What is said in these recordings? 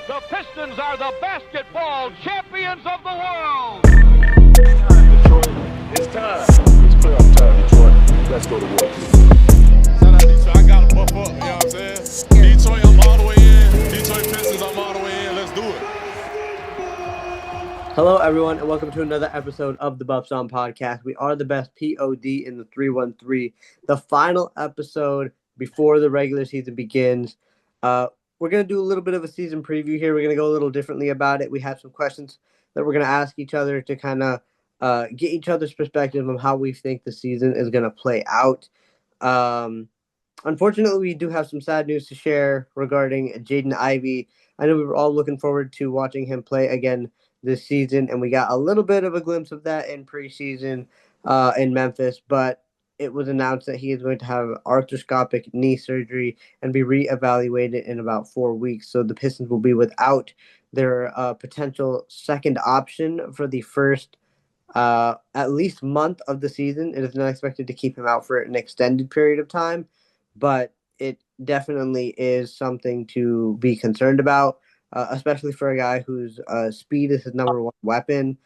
The Pistons are the basketball champions of the world. Detroit, it's time. It's playoff time, Detroit. Let's go to work. Shout out Detroit. I got to buff up, you know what I'm saying? Detroit, I'm all the way in. Detroit Pistons, I'm all the way in. Let's do it. Hello, everyone, and welcome to another episode of the Buffs On Podcast. We are the best POD in the 313, the final episode before the regular season begins. We're going to do a little bit of a season preview here. We're going to go a little differently about it. We have some questions that we're going to ask each other to kind of get each other's perspective on how we think the season is going to play out. Unfortunately, we do have some sad news to share regarding Jaden Ivey. I know we were all looking forward to watching him play again this season, and we got a little bit of a glimpse of that in preseason in Memphis, but it was announced that he is going to have arthroscopic knee surgery and be reevaluated in about 4 weeks. So the Pistons will be without their potential second option for the first at least month of the season. It is not expected to keep him out for an extended period of time, but it definitely is something to be concerned about. Especially for a guy whose speed is his number one weapon.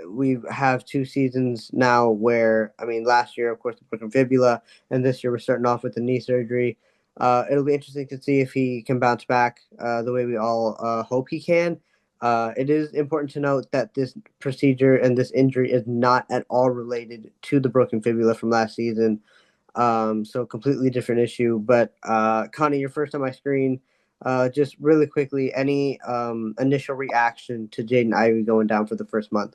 We have 2 seasons now where, last year, of course, the broken fibula, and this year we're starting off with the knee surgery. It'll be interesting to see if he can bounce back the way we all hope he can. It is important to note that this procedure and this injury is not at all related to the broken fibula from last season. So completely different issue. But Connie, you're first on my screen. Just really quickly, any initial reaction to Jaden Ivey going down for the first month?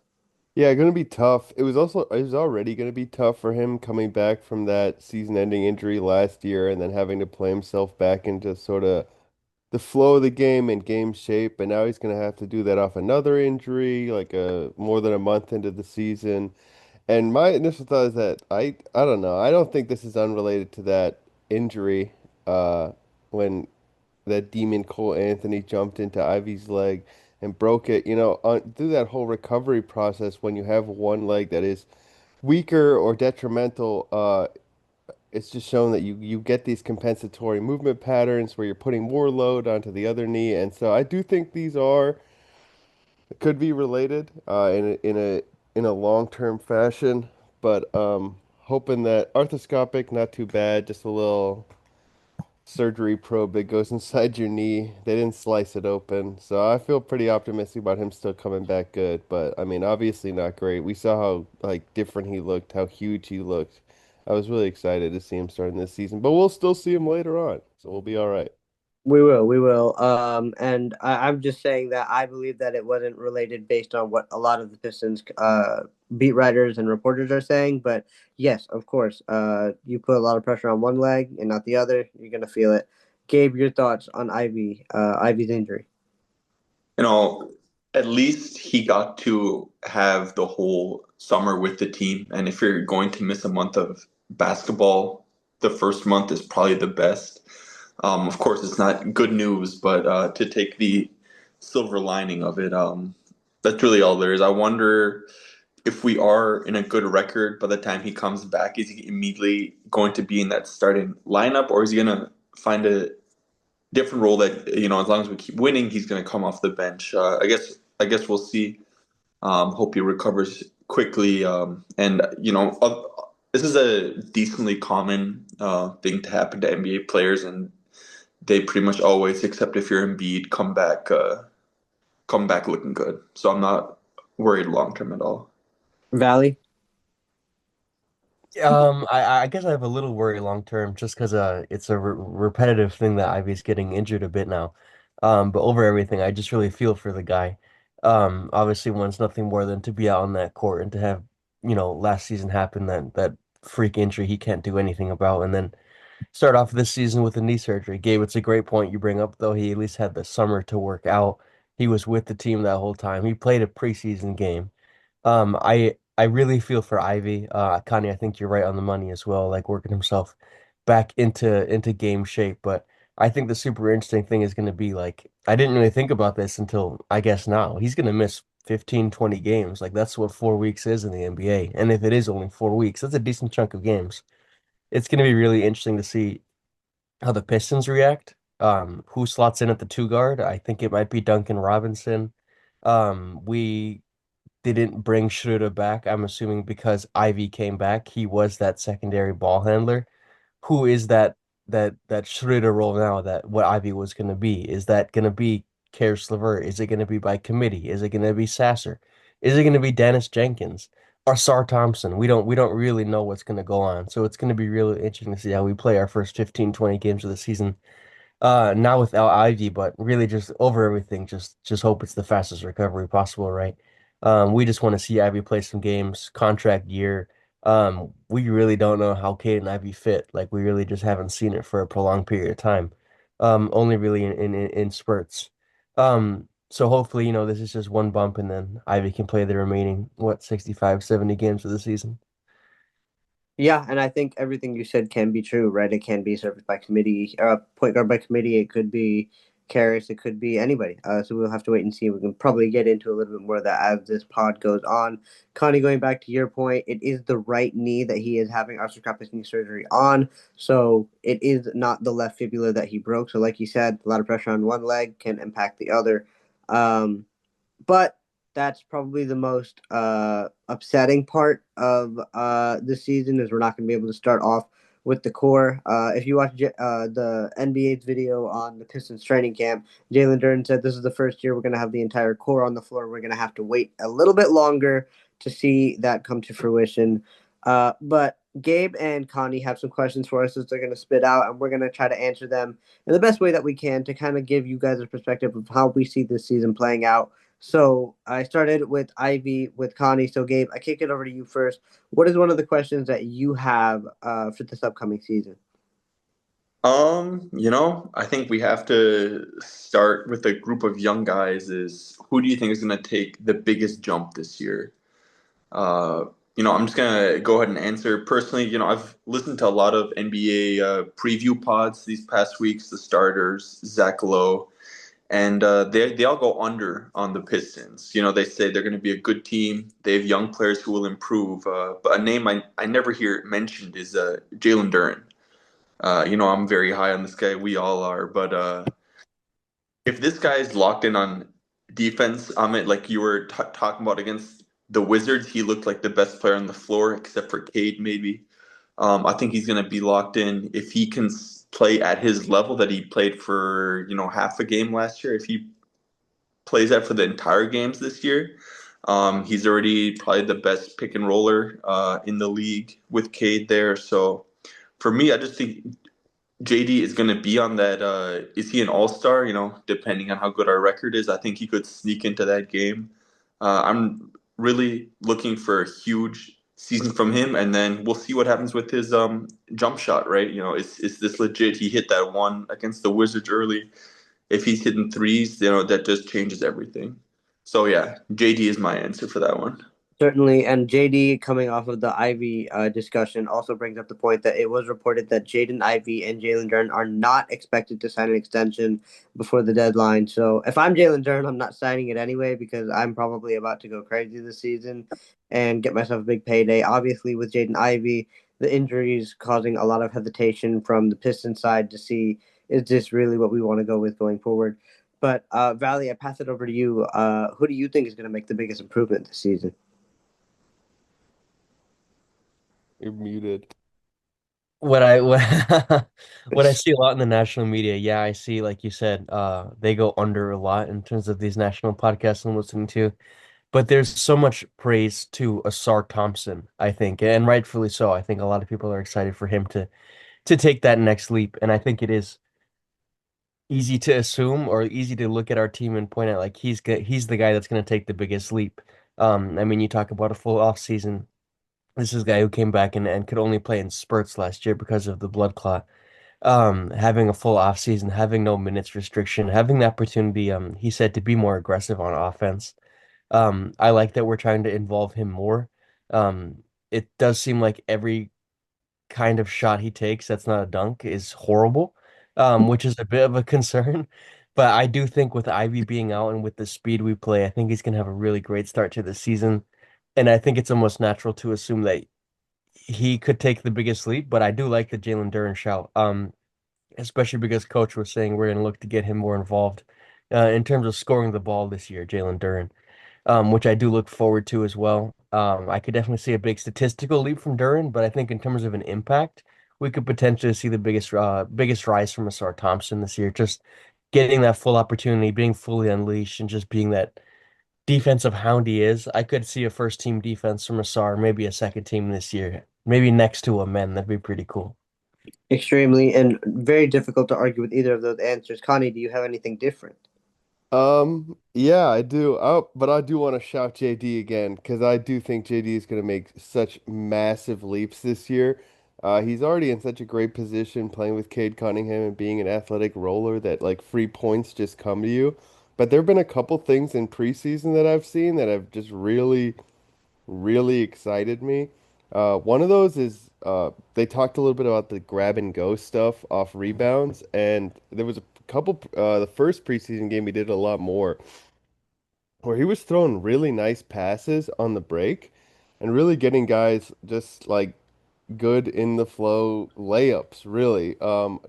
Yeah, going to be tough. It was already going to be tough for him coming back from that season-ending injury last year and then having to play himself back into sort of the flow of the game and game shape. And now he's going to have to do that off another injury, like more than a month into the season. And my initial thought is that I don't know. I don't think this is unrelated to that injury when that demon Cole Anthony jumped into Ivy's leg and broke it. Through that whole recovery process, when you have one leg that is weaker or detrimental, it's just shown that you get these compensatory movement patterns where you're putting more load onto the other knee. And so I do think these could be related in a long-term fashion, but hoping that arthroscopic, not too bad, just a little surgery probe that goes inside your knee. They didn't slice it open. So I feel pretty optimistic about him still coming back good. But I mean, obviously not great. We saw how different he looked, how huge he looked. I was really excited to see him starting this season, but we'll still see him later on. So we'll be all right. We will, we will. And I'm just saying that I believe that it wasn't related based on what a lot of the Pistons beat writers and reporters are saying. But yes, of course, you put a lot of pressure on one leg and not the other, you're gonna feel it. Gabe, your thoughts on Ivy's injury? At least he got to have the whole summer with the team. And if you're going to miss a month of basketball, the first month is probably the best. Of course, it's not good news, but to take the silver lining of it, that's really all there is. I wonder if we are in a good record by the time he comes back, is he immediately going to be in that starting lineup, or is he going to find a different role that, as long as we keep winning, he's going to come off the bench? I guess we'll see. Hope he recovers quickly. This is a decently common thing to happen to NBA players, and they pretty much always, except if you're Embiid, come back looking good. So I'm not worried long term at all. Valley? I guess I have a little worry long term just because it's a repetitive thing that Ivy's getting injured a bit now. But over everything, I just really feel for the guy. Obviously wants nothing more than to be out on that court and to have, last season happen that freak injury he can't do anything about, and then start off this season with a knee surgery. Gabe, it's a great point you bring up, though. He at least had the summer to work out. He was with the team that whole time. He played a preseason game. I really feel for Ivy. Connie, I think you're right on the money as well, like working himself back into game shape. But I think the super interesting thing is going to be I didn't really think about this until I guess now. He's going to miss 15, 20 games. Like that's what 4 weeks is in the NBA. And if it is only 4 weeks, that's a decent chunk of games. It's going to be really interesting to see how the Pistons react. Who slots in at the two guard? I think it might be Duncan Robinson. We didn't bring Schroeder back. I'm assuming because Ivy came back, he was that secondary ball handler. Who is that Schroeder role now that what Ivy was going to be? Is that going to be Karis LeVert? Is it going to be by committee? Is it going to be Sasser? Is it going to be Dennis Jenkins or Sar Thompson? We don't really know what's going to go on. So it's going to be really interesting to see how we play our first 15, 20 games of the season. Not without Ivy, but really just over everything, just hope it's the fastest recovery possible, right? We just want to see Ivy play some games, contract year. We really don't know how Cade and Ivy fit. Like we really just haven't seen it for a prolonged period of time. Only really in spurts. So hopefully, this is just one bump and then Ivy can play the remaining, 65, 70 games of the season. Yeah, and I think everything you said can be true, right? It can be serviced by committee, point guard by committee. It could be Karras. It could be anybody. So we'll have to wait and see. We can probably get into a little bit more of that as this pod goes on. Connie, going back to your point, it is the right knee that he is having arthroscopic knee surgery on. So it is not the left fibula that he broke. So like you said, a lot of pressure on one leg can impact the other. But that's probably the most upsetting part of the season is we're not going to be able to start off with the core. If you watch the NBA's video on the Pistons training camp, Jalen Duren said this is the first year we're going to have the entire core on the floor. We're going to have to wait a little bit longer to see that come to fruition. But Gabe and Connie have some questions for us that they're going to spit out, and we're going to try to answer them in the best way that we can to kind of give you guys a perspective of how we see this season playing out. So I started with Ivy with Connie. So Gabe, I kick it over to you first. What is one of the questions that you have for this upcoming season? I think we have to start with a group of young guys. Is who do you think is going to take the biggest jump this year? Uh, I'm just gonna go ahead and answer personally. I've listened to a lot of NBA preview pods these past weeks. The starters, Zach Lowe, and they all go under on the Pistons. They say they're going to be a good team. They have young players who will improve. But a name I never hear mentioned is Jalen Duren. I'm very high on this guy. We all are. But if this guy is locked in on defense, like you were talking about against the Wizards, he looked like the best player on the floor, except for Cade, maybe. I think he's going to be locked in if he can play at his level that he played for, half a game last year. If he plays that for the entire games this year, he's already probably the best pick and roller in the league with Cade there. So for me, I just think JD is going to be on that. Is he an all star? Depending on how good our record is, I think he could sneak into that game. I'm really looking for a huge season from him, and then we'll see what happens with his jump shot. Right? Is this legit? He hit that one against the Wizards early. If he's hitting threes, that just changes everything. So yeah, JD is my answer for that one. Certainly, and JD coming off of the Ivy discussion also brings up the point that it was reported that Jaden Ivey and Jalen Duren are not expected to sign an extension before the deadline. So if I'm Jalen Duren, I'm not signing it anyway because I'm probably about to go crazy this season and get myself a big payday. Obviously, with Jaden Ivey, the injuries causing a lot of hesitation from the Pistons side to see is this really what we want to go with going forward. But Valley, I pass it over to you. Who do you think is going to make the biggest improvement this season? You're muted. What I what, what I see a lot in the national media, yeah, I see like you said, they go under a lot in terms of these national podcasts I'm listening to. But there's so much praise to Asar Thompson, I think, and rightfully so. I think a lot of people are excited for him to take that next leap, and I think it is easy to assume or easy to look at our team and point out like he's the guy that's going to take the biggest leap. I mean, you talk about a full off season. This is a guy who came back and could only play in spurts last year because of the blood clot. Having a full off season, having no minutes restriction, having the opportunity, he said to be more aggressive on offense. I like that we're trying to involve him more. It does seem like every kind of shot he takes that's not a dunk is horrible, which is a bit of a concern. But I do think with Ivy being out and with the speed we play, I think he's going to have a really great start to the season. And I think it's almost natural to assume that he could take the biggest leap, but I do like the Jalen Duren shout. especially because coach was saying we're going to look to get him more involved in terms of scoring the ball this year, Jalen Duren, which I do look forward to as well. I could definitely see a big statistical leap from Duren, but I think in terms of an impact, we could potentially see the biggest rise from Asar Thompson this year. Just getting that full opportunity, being fully unleashed, and just being that defensive hound he is. I could see a first team defense from Asar, maybe a second team this year, maybe next to a men. That'd be pretty cool. Extremely and very difficult to argue with either of those answers. Connie, do you have anything different? Yeah, I do. Oh, but I do want to shout JD again because I do think JD is going to make such massive leaps this year. He's already in such a great position playing with Cade Cunningham and being an athletic roller that like free points just come to you. But there have been a couple things in preseason that I've seen that have just really excited me. One of those is they talked a little bit about the grab and go stuff off rebounds, and there was a couple. The first preseason game, he did a lot more, where he was throwing really nice passes on the break, and really getting guys just like good in the flow layups, really.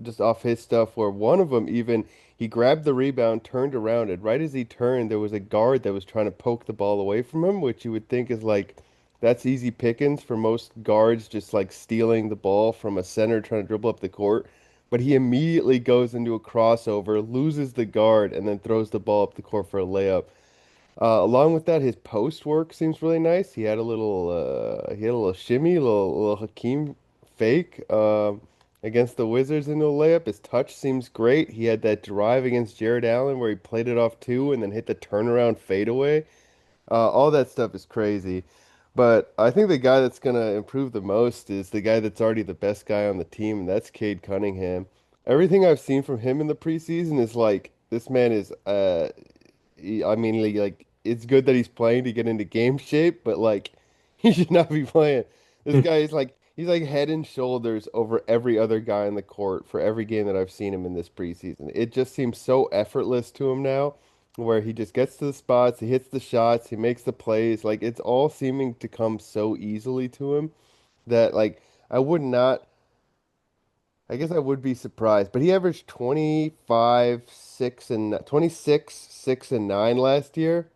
Just off his stuff, where one of them even he grabbed the rebound, turned around, and right as he turned, there was a guard that was trying to poke the ball away from him, which you would think is like that's easy pickings for most guards, just like stealing the ball from a center trying to dribble up the court. But he immediately goes into a crossover, loses the guard, and then throws the ball up the court for a layup. Along with that, his post work seems really nice. He had a little shimmy, little Hakeem fake against the Wizards in the layup. His touch seems great. He had that drive against Jared Allen where he played it off two and then hit the turnaround fadeaway. All that stuff is crazy. But I think the guy that's gonna improve the most is the guy that's already the best guy on the team, and that's Cade Cunningham. Everything I've seen from him in the preseason is like this man is I mean, like it's good that he's playing to get into game shape, but like he should not be playing. This guy is like he's like head and shoulders over every other guy in the court for every game that I've seen him in this preseason. It just seems so effortless to him now, where he just gets to the spots, he hits the shots, he makes the plays. Like it's all seeming to come so easily to him that like I would not I guess I would be surprised, but he averaged 25, 6 and 26, 6 and 9 last year.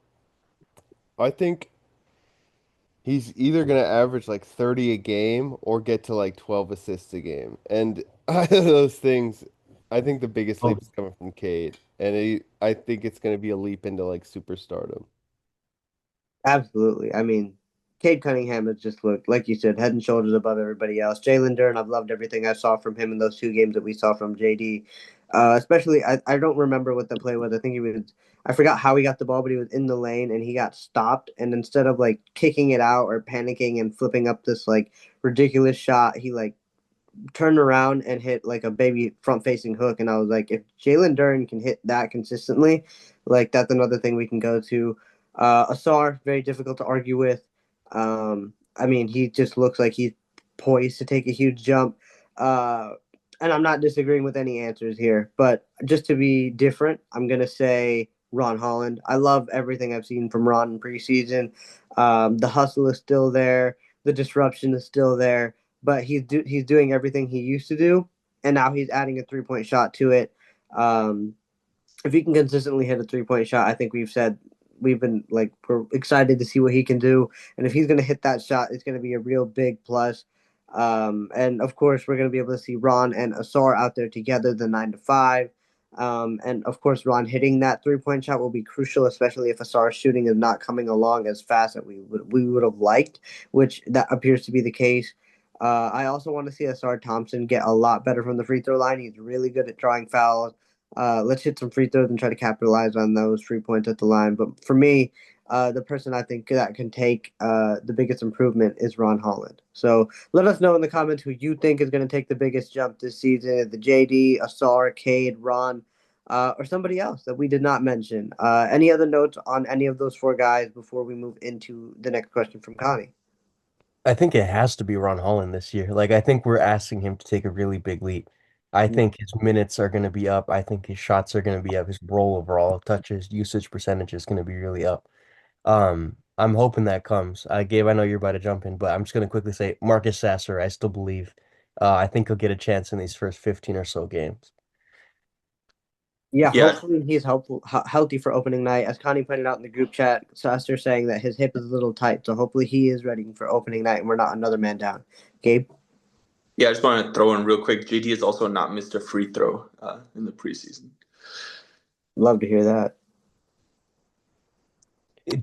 I think he's either going to average like 30 a game or get to like 12 assists a game. And either of those things, I think the biggest leap is coming from Cade. And I think it's going to be a leap into like superstardom. Absolutely. I mean, Cade Cunningham has just looked, like you said, head and shoulders above everybody else. Jalen Duren, I've loved everything I saw from him in those two games that we saw from JD. Especially, I don't remember what the play was. I think I forgot how he got the ball, but he was in the lane and he got stopped. And instead of like kicking it out or panicking and flipping up this like ridiculous shot, he like turned around and hit like a baby front facing hook. And I was like, if Jalen Duren can hit that consistently, like that's another thing we can go to. Asar, very difficult to argue with. I mean, he just looks like he's poised to take a huge jump. Uh, and I'm not disagreeing with any answers here, but just to be different, I'm going to say Ron Holland. I love everything I've seen from Ron in preseason. The hustle is still there, the disruption is still there, but he's doing everything he used to do, and now he's adding a 3 point shot to it. Um, if he can consistently hit a 3 point shot, I think we've been like we're excited to see what he can do, and if he's going to hit that shot, it's going to be a real big plus. And of course, we're going to be able to see Ron and Asar out there together, the 9 to 5. And of course, Ron hitting that 3 point shot will be crucial, especially if Asar's shooting is not coming along as fast as we would have liked, which that appears to be the case. I also want to see Asar Thompson get a lot better from the free throw line. He's really good at drawing fouls. Let's hit some free throws and try to capitalize on those 3 points at the line. But for me, the person I think that can take the biggest improvement is Ron Holland. So let us know in the comments who you think is going to take the biggest jump this season: the JD, Asar, Cade, Ron, or somebody else that we did not mention. Any other notes on any of those four guys before we move into the next question from Connie? I think it has to be Ron Holland this year. Like, I think we're asking him to take a really big leap. I think his minutes are going to be up. I think his shots are going to be up. His role overall, touches, usage percentage is going to be really up. I'm hoping that comes. Gabe, I know you're about to jump in, but I'm just going to quickly say Marcus Sasser, I still believe. I think he'll get a chance in these first 15 or so games. Yeah, Yeah, hopefully he's healthy for opening night. As Connie pointed out in the group chat, Suster saying that his hip is a little tight, so hopefully he is ready for opening night and we're not another man down. Gabe, yeah. I just want to throw in real quick. JD has also not missed a free throw in the preseason. love to hear that.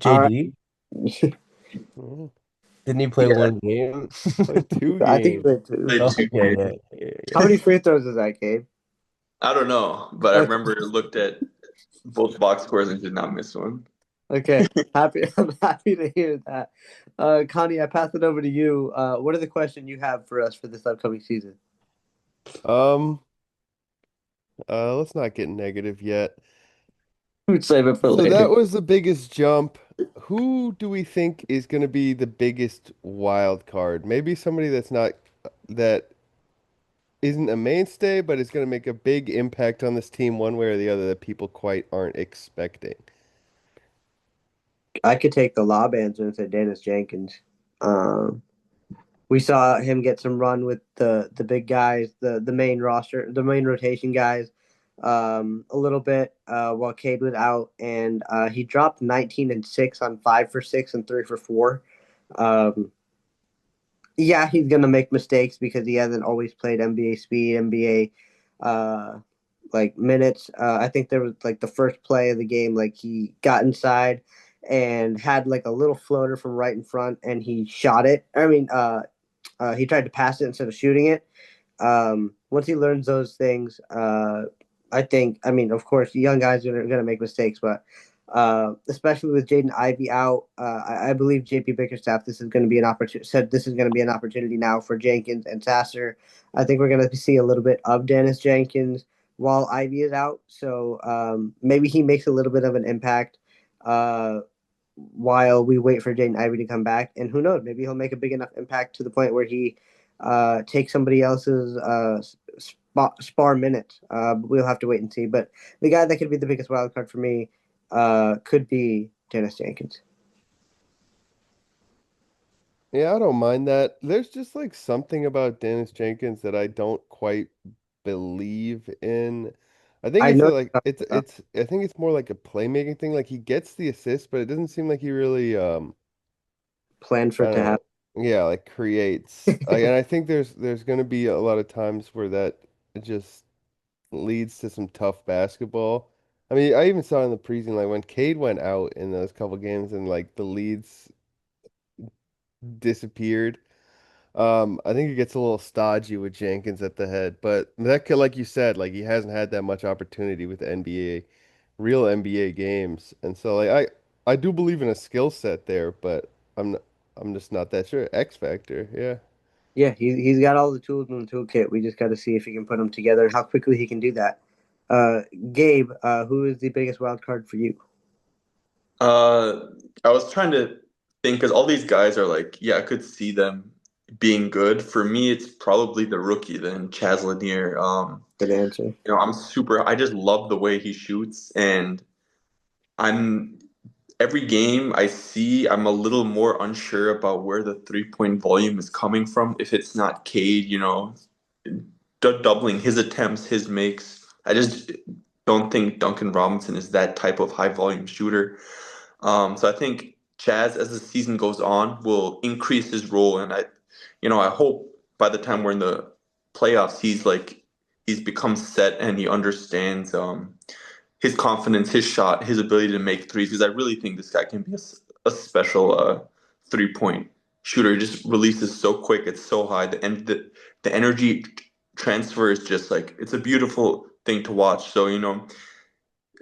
All right. JD, Mm, didn't he play Yeah, one game? like two I think games. so too. played Okay, two yeah, games. yeah, How yeah. many free throws is that, Gabe? I don't know, but I Okay. remember looked at both box scores and did not miss one. Okay. Happy. I'm happy to hear that. Connie, I pass it over to you. What are the questions you have for us for this upcoming season? Um, let's not get negative yet. Save it for So that later. was the biggest jump. Who do we think is going to be the biggest wild card? Maybe somebody that's not that isn't a mainstay, but is going to make a big impact on this team one way or the other that people quite aren't expecting. I could take the lob answer and say Dennis Jenkins. Um, we saw him get some run with the big guys, the main roster, the main rotation guys, a little bit while Cade was out, and he dropped 19 and 6 on 5 for 6 and 3 for 4. Um, yeah, he's gonna make mistakes because he hasn't always played NBA speed, NBA like minutes. I think there was like the first play of the game, like he got inside and had like a little floater from right in front, and he shot it. He tried to pass it instead of shooting it. Once he learns those things, I think, I mean, of course, young guys are going to make mistakes, but especially with Jaden Ivey out, I believe JP Bickerstaff, this is going to be an opportunity, said this is going to be an opportunity now for Jenkins and Sasser. I think we're going to see a little bit of Dennis Jenkins while Ivy is out. So maybe he makes a little bit of an impact uh, while we wait for Jaden Ivey to come back. And who knows, maybe he'll make a big enough impact to the point where he takes somebody else's spar minutes. We'll have to wait and see. But the guy that could be the biggest wild card for me could be Dennis Jenkins. Yeah, I don't mind that. There's just like something about Dennis Jenkins that I don't quite believe in. I think I it's know like it's I think it's more like a playmaking thing. Like he gets the assist, but it doesn't seem like he really planned for I it don't to know. Yeah, like creates. And happen. I think there's going to be a lot of times where that just leads to some tough basketball. I mean, I even saw in the preseason like when Cade went out in those couple games and like the leads disappeared. I think it gets a little stodgy with Jenkins at the head, but that could, like you said, like he hasn't had that much opportunity with NBA, real NBA games, and so like I do believe in a skill set there, but I'm just not that sure. X Factor, yeah. Yeah, he's got all the tools in the toolkit. We just got to see if he can put them together and how quickly he can do that. Uh, Gabe, who is the biggest wild card for you? Uh, I was trying to think because all these guys are like, yeah, I could see them being good. For me, it's probably the rookie then, Chaz Lanier. Good answer. I just love the way he shoots, and I'm every game I see, I'm a little more unsure about where the 3 point volume is coming from. If it's not Cade, doubling his attempts, his makes. I just don't think Duncan Robinson is that type of high volume shooter. So I think Chaz, as the season goes on, will increase his role, and I hope by the time we're in the playoffs, he's become set and he understands his confidence, his shot, his ability to make threes. Because I really think this guy can be a special 3 point shooter. He just releases so quick, it's so high, and the energy transfer is just like it's a beautiful thing to watch. So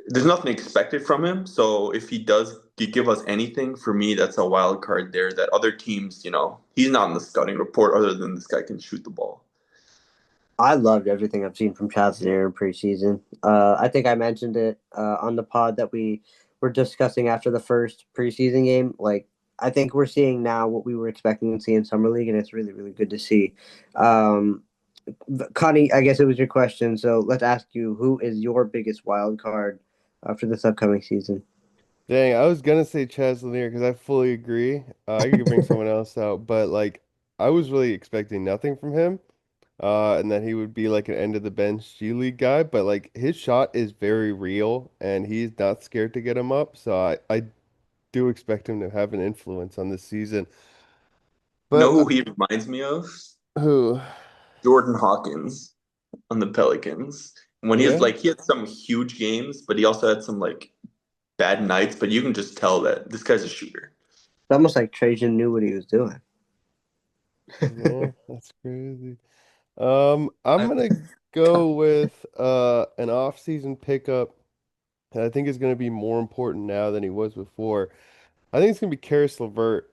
there's nothing expected from him. So if he does give us anything, for me, that's a wild card there. That other teams, he's not in the scouting report other than this guy can shoot the ball. I loved everything I've seen from Chaz in preseason. I think I mentioned it on the pod that we were discussing after the first preseason game. Like, I think we're seeing now what we were expecting to see in summer league, and it's really, really good to see. Um, Connie, I guess it was your question, so let's ask you: who is your biggest wild card for this upcoming season? Dang, I was gonna say Chaz Lanier because I fully agree. I could bring someone else out, but like I was really expecting nothing from him. and that he would be like an end of the bench G League guy, but like his shot is very real and he's not scared to get him up. So I do expect him to have an influence on this season. You know But who he reminds me of? who? Jordan Hawkins on the Pelicans. When Yeah. he had some huge games, but he also had some like bad nights, but you can just tell that this guy's a shooter. It's almost like Trajan knew what he was doing. Yeah, that's crazy. I'm I, gonna go with an off-season pickup that I think is gonna be more important now than he was before. I think it's gonna be Karis LeVert.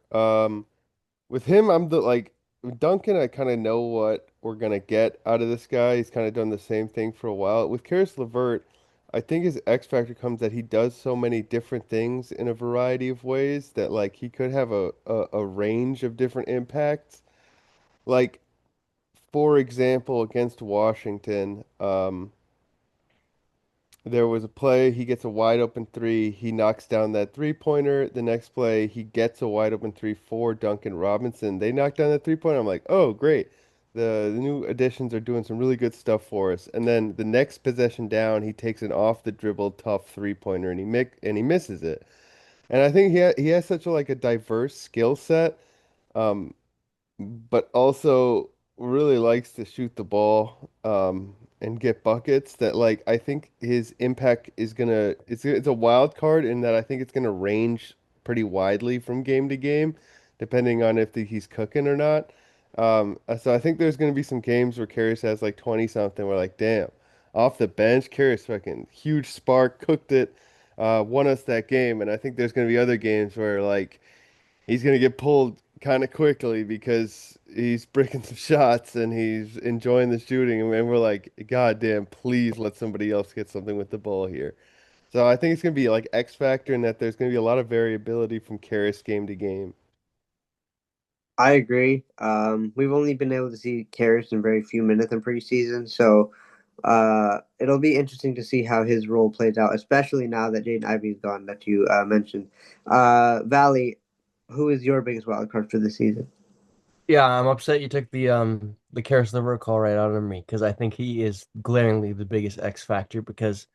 With him, I'm the like with Duncan, I kind of know what we're gonna get out of this guy. He's kind of done the same thing for a while. With Karis LeVert, I think his X factor comes that he does so many different things in a variety of ways that like he could have a range of different impacts. Like for example, against Washington, there was a play, he gets a wide open three, he knocks down that three-pointer. The next play, he gets a wide open three for Duncan Robinson. They knock down that three-pointer. I'm like, oh, great. The new additions are doing some really good stuff for us. And then the next possession down, he takes an off the dribble tough three-pointer and he misses it. And I think he has such a like a diverse skill set. Um, but also really likes to shoot the ball and get buckets that like I think his impact is gonna it's a wild card in that I think it's gonna range pretty widely from game to game depending on if he's cooking or not. So I think there's gonna be some games where Karius has like 20 something. We're like, damn, off the bench, Karius fucking huge spark, cooked it, won us that game. And I think there's gonna be other games where like he's gonna get pulled kind of quickly because he's breaking some shots and he's enjoying the shooting, and we're like, God damn, please let somebody else get something with the ball here. So I think it's gonna be like X factor in that there's gonna be a lot of variability from Karras game to game. I agree. We've only been able to see Karras in very few minutes in preseason, so it'll be interesting to see how his role plays out, especially now that Jaden Ivey's gone, that you mentioned. Valley, who is your biggest wild card for the season? yeah, I'm upset you took the Karis LeVert call right out of me because I think he is glaringly the biggest X factor because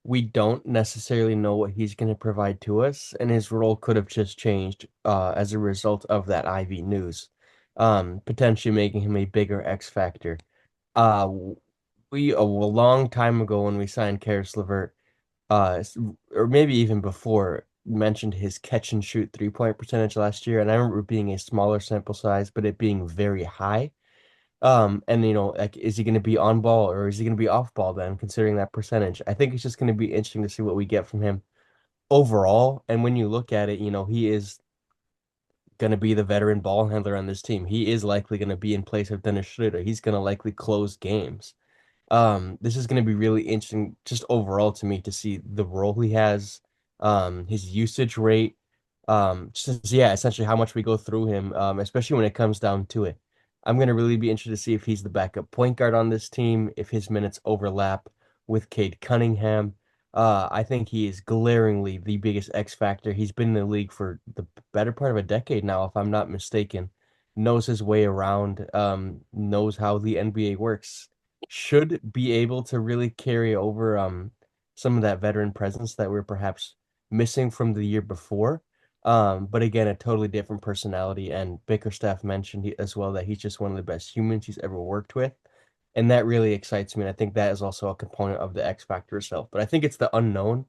we don't necessarily know what he's going to provide to us, and his role could have just changed as a result of that Ivy news, potentially making him a bigger X factor. Uh, we a long time ago when we signed Karis LeVert, or maybe even before, mentioned his catch and shoot 3-point percentage last year, and I remember it being a smaller sample size, but it being very high. And like, is he going to be on ball or is he going to be off ball then, considering that percentage? I think it's just going to be interesting to see what we get from him overall. And when you look at it, he is going to be the veteran ball handler on this team. He is likely going to be in place of Dennis Schroeder. He's going to likely close games. This is going to be really interesting just overall to me to see the role he has, his usage rate, just yeah, essentially how much we go through him, especially when it comes down to it. I'm going to really be interested to see if he's the backup point guard on this team, if his minutes overlap with Cade Cunningham. I think he is glaringly the biggest X factor. He's been in the league for the better part of a decade now, if I'm not mistaken. Knows his way around, knows how the NBA works, should be able to really carry over some of that veteran presence that we're perhaps missing from the year before. But again, a totally different personality. And Bickerstaff mentioned as well that he's just one of the best humans he's ever worked with. And that really excites me. And I think that is also a component of the X factor itself. But I think it's the unknown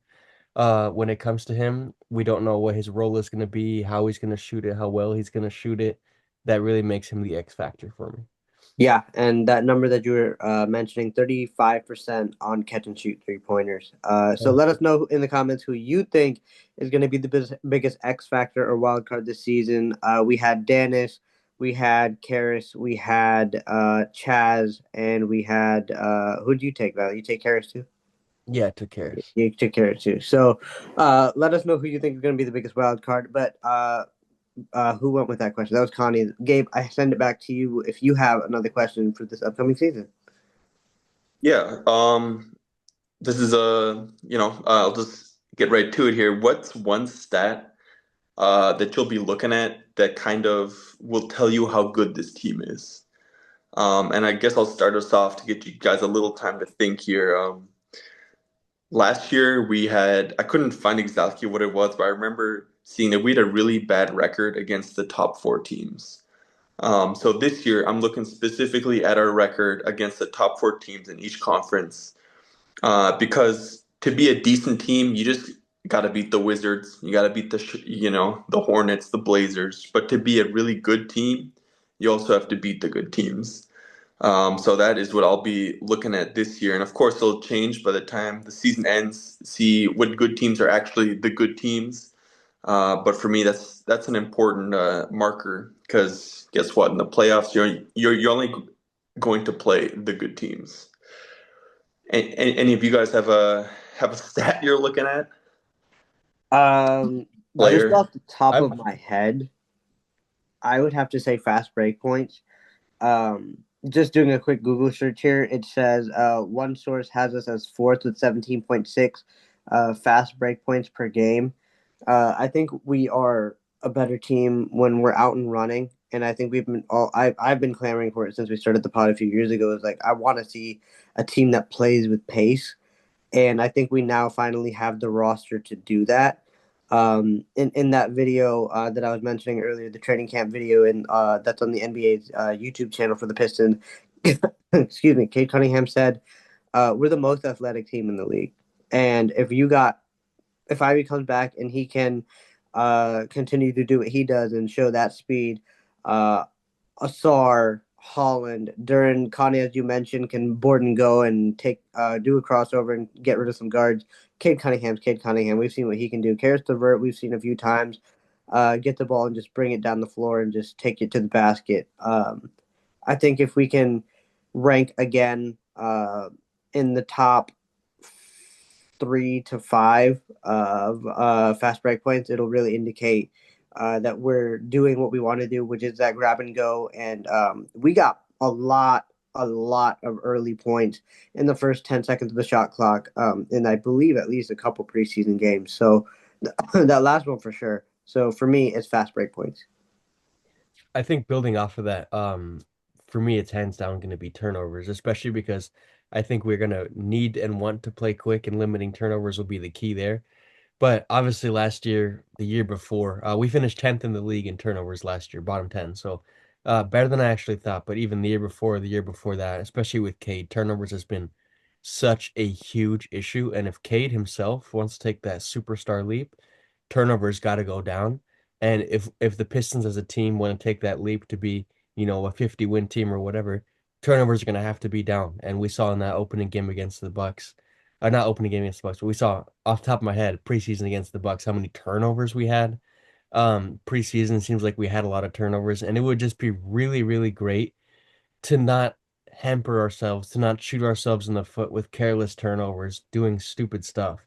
when it comes to him. We don't know what his role is going to be, how he's going to shoot it, how well he's going to shoot it. That really makes him the X factor for me. Yeah, and that number that you were mentioning, 35% on catch and shoot three pointers. So let us know in the comments who you think is going to be the biggest X factor or wild card this season. We had Danis, we had Karras, we had Chaz, and we had who do you take, Val? You take Karras too? Yeah, to cares. You took Karras too. So let us know who you think is going to be the biggest wild card. But who went with that question? That was Connie. Gabe, I send it back to you if you have another question for this upcoming season. Yeah. This is I'll just get right to it here. What's one stat that you'll be looking at that kind of will tell you how good this team is? And I guess I'll start us off to get you guys a little time to think here. Last year I couldn't find exactly what it was, but I remember seeing that we had a really bad record against the top four teams. So this year, I'm looking specifically at our record against the top four teams in each conference. Because to be a decent team, you just got to beat the Wizards, you got to beat the Hornets, the Blazers. But to be a really good team, you also have to beat the good teams. So that is what I'll be looking at this year, and of course it'll change by the time the season ends. See what good teams are actually the good teams. But for me, that's an important marker because guess what? In the playoffs, you're only going to play the good teams. Any of you guys have a stat you're looking at? Um, just Player? off the top I've of my head, I would have to say fast break points. Um, just doing a quick Google search here, it says one source has us as fourth with 17.6 fast break points per game. I think we are a better team when we're out and running, and I think we've been all I've been clamoring for it since we started the pod a few years ago. Is like I want to see a team that plays with pace, and I think we now finally have the roster to do that. In that video that I was mentioning earlier, the training camp video, and that's on the NBA's YouTube channel for the Pistons. Excuse me, Kate Cunningham said, "We're the most athletic team in the league, and if Ivy comes back and he can continue to do what he does and show that speed, uh, Asar, Holland, Duran, Connie, as you mentioned, can board and go and do a crossover and get rid of some guards. Cade Cunningham's Cade Cunningham. We've seen what he can do. Karis LeVert, we've seen a few times. Get the ball and just bring it down the floor and just take it to the basket. I think if we can rank again in the top 3 to 5 of fast break points, it'll really indicate that we're doing what we want to do, which is that grab and go. And we got a lot of early points in the first 10 seconds of the shot clock. And I believe at least a couple preseason games. So that last one for sure. So for me, it's fast break points. I think building off of that, for me, it's hands down going to be turnovers, especially because I think we're going to need and want to play quick, and limiting turnovers will be the key there. But obviously, last year, the year before, we finished 10th in the league in turnovers last year, bottom 10. So better than I actually thought. But even the year before that, especially with Cade, turnovers has been such a huge issue. And if Cade himself wants to take that superstar leap, turnovers got to go down. And if the Pistons as a team want to take that leap to be, a 50 win team or whatever, turnovers are going to have to be down. And we saw in that opening game against the Bucks, not opening game against the Bucks, but we saw off the top of my head preseason against the Bucks how many turnovers we had. Preseason seems like we had a lot of turnovers, and it would just be really, really great to not hamper ourselves, to not shoot ourselves in the foot with careless turnovers, doing stupid stuff.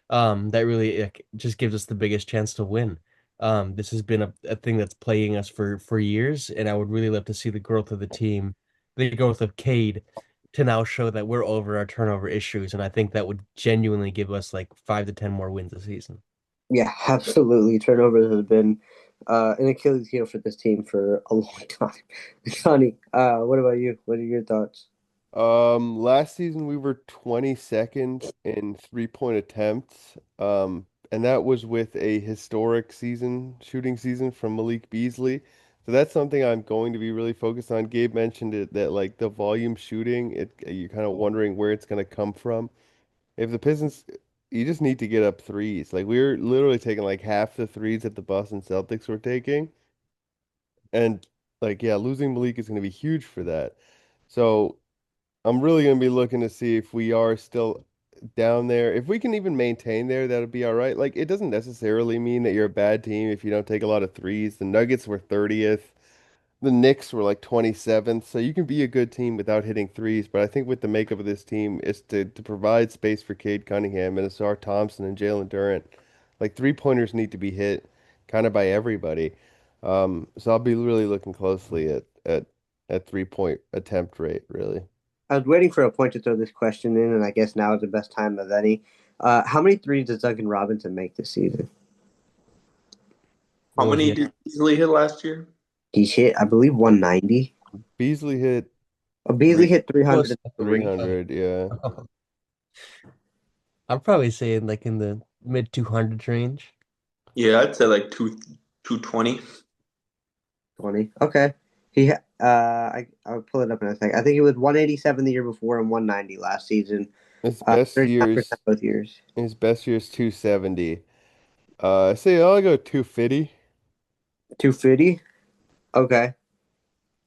That really just gives us the biggest chance to win. This has been a thing that's plaguing us for years, and I would really love to see the growth of the team, the growth of Cade, to now show that we're over our turnover issues, and I think that would genuinely give us like 5 to 10 more wins a season. Yeah, absolutely. Turnovers has been an Achilles heel for this team for a long time. Sonny, what about you? What are your thoughts? Last season we were 22nd in 3-point attempts. And that was with a historic shooting season from Malik Beasley. So that's something I'm going to be really focused on. Gabe mentioned it that like the volume shooting, you're kind of wondering where it's going to come from. If the Pistons, you just need to get up threes. Like we were literally taking like half the threes that the Boston Celtics were taking. And like, yeah, losing Malik is going to be huge for that. So I'm really going to be looking to see if we are still down there. If we can even maintain there, that'll be all right. Like, it doesn't necessarily mean that you're a bad team if you don't take a lot of threes. The Nuggets were 30th. The Knicks were like 27th. So you can be a good team without hitting threes. But I think with the makeup of this team is to provide space for Cade Cunningham and Asar Thompson and Jalen Durant. Like, three-pointers need to be hit kind of by everybody. So I'll be really looking closely at 3-point attempt rate, really. I was waiting for a point to throw this question in, and I guess now is the best time of any. How many threes does Duncan Robinson make this season? How What was many he? did Beasley hit last year? He's hit, I believe, 190. Beasley hit Beasley hit Close 303. 300, yeah. I'm probably saying like in the mid 200s range. Yeah, I'd say like 220. 20. Okay. I'll pull it up in a second. I think he was 187 the year before and 190 last season. His best 39% years, both years. his best years 270. Say I'll go 250. 250. Okay.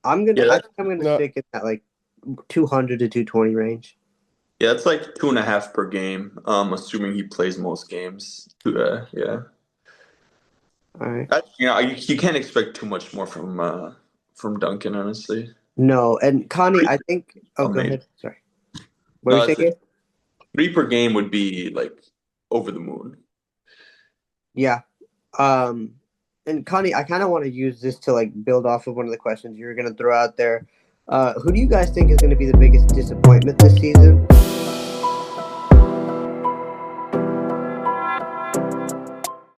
Yeah, I think I'm gonna No, stick in that like 200 to 220 range. yeah, it's like 2.5 per game. Assuming he plays most games. Yeah. All right. You can't expect too much more from Duncan, honestly. No, and Connie, I think. Oh, go Maybe. ahead. Sorry. What were you No, saying, it's Gabe? 3 per game would be like over the moon. Yeah. And Connie, I kind of want to use this to like build off of one of the questions you were going to throw out there. Who do you guys think is going to be the biggest disappointment this season?